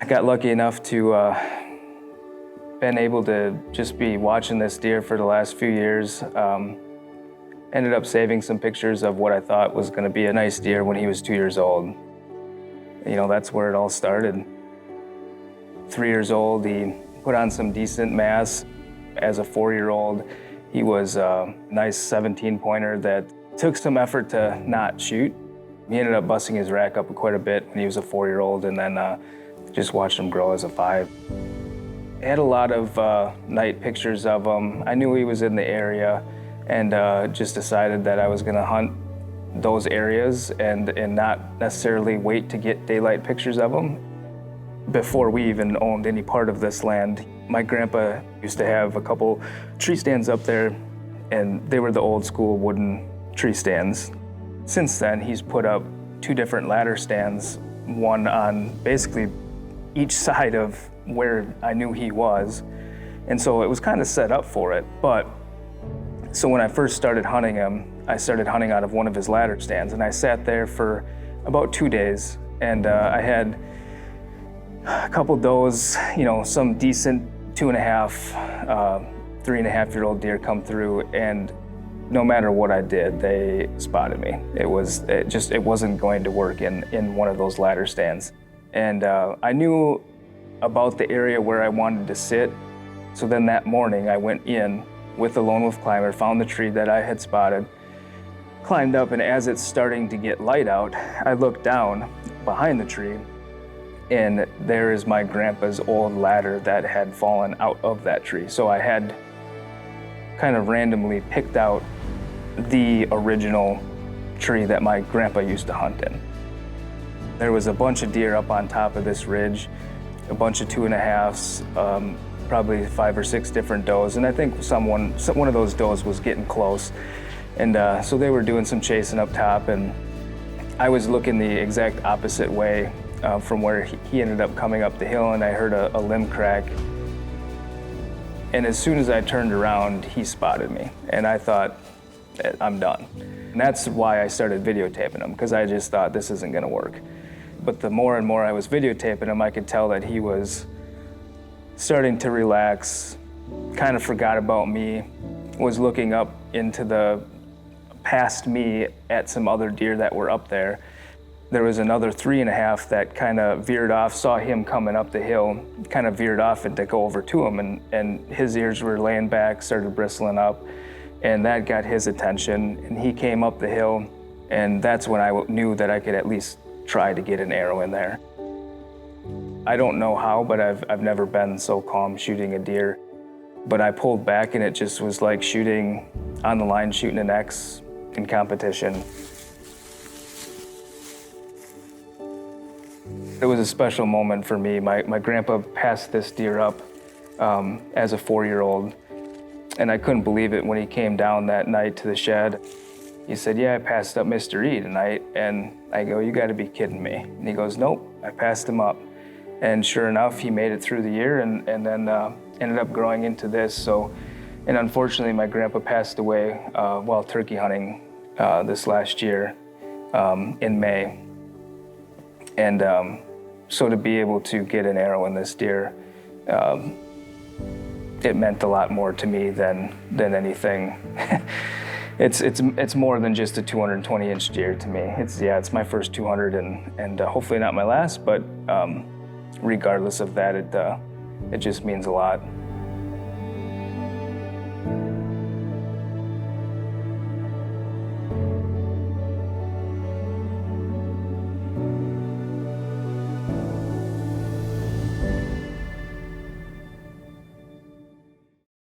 I got lucky enough to been able to just be watching this deer for the last few years. Ended up saving some pictures of what I thought was going to be a nice deer when he was 2 years old. You know, that's where it all started. 3 years old, he put on some decent mass. As a 4-year-old, he was a nice 17-pointer that took some effort to not shoot. He ended up busting his rack up quite a bit when he was a 4-year-old, and then just watched him grow as a 5. I had a lot of night pictures of him. I knew he was in the area, and just decided that I was gonna hunt those areas and not necessarily wait to get daylight pictures of him. Before we even owned any part of this land, my grandpa used to have a couple tree stands up there, and they were the old school wooden tree stands. Since then, he's put up 2 different ladder stands, one on basically each side of where I knew he was. And so it was kind of set up for it. But so when I first started hunting him, I started hunting out of one of his ladder stands, and I sat there for about 2 days, and I had a couple does, you know, some decent 2.5, 3.5-year-old deer come through, and no matter what I did, they spotted me. It wasn't going to work in one of those ladder stands. And I knew about the area where I wanted to sit. So then that morning I went in with the lone wolf climber, found the tree that I had spotted, climbed up, and as it's starting to get light out, I looked down behind the tree, and there is my grandpa's old ladder that had fallen out of that tree. So I had kind of randomly picked out the original tree that my grandpa used to hunt in. There was a bunch of deer up on top of this ridge, a bunch of 2.5s, probably 5 or 6 different does, and I think one of those does was getting close. And so they were doing some chasing up top, and I was looking the exact opposite way from where he ended up coming up the hill, and I heard a limb crack. And as soon as I turned around, he spotted me, and I thought, I'm done. And that's why I started videotaping him, because I just thought this isn't gonna work. But the more and more I was videotaping him, I could tell that he was starting to relax, kind of forgot about me, was looking up into the past me at some other deer that were up there. There was another 3.5 that kind of veered off, saw him coming up the hill, kind of veered off and to go over to him, and his ears were laying back, started bristling up, and that got his attention, and he came up the hill, and that's when I knew that I could at least try to get an arrow in there. I don't know how, but I've never been so calm shooting a deer. But I pulled back, and it just was like shooting on the line, shooting an X in competition. It was a special moment for me. My grandpa passed this deer up as a 4-year-old, and I couldn't believe it when he came down that night to the shed. He said, "Yeah, I passed up Mr. E tonight." And I go, "You gotta be kidding me." And he goes, "Nope, I passed him up." And sure enough, he made it through the year and then ended up growing into this. So, and unfortunately, my grandpa passed away while turkey hunting this last year in May. And so to be able to get an arrow in this deer, it meant a lot more to me than anything. It's more than just a 220-inch deer to me. It's my first 200 and hopefully not my last, but regardless of that, it just means a lot.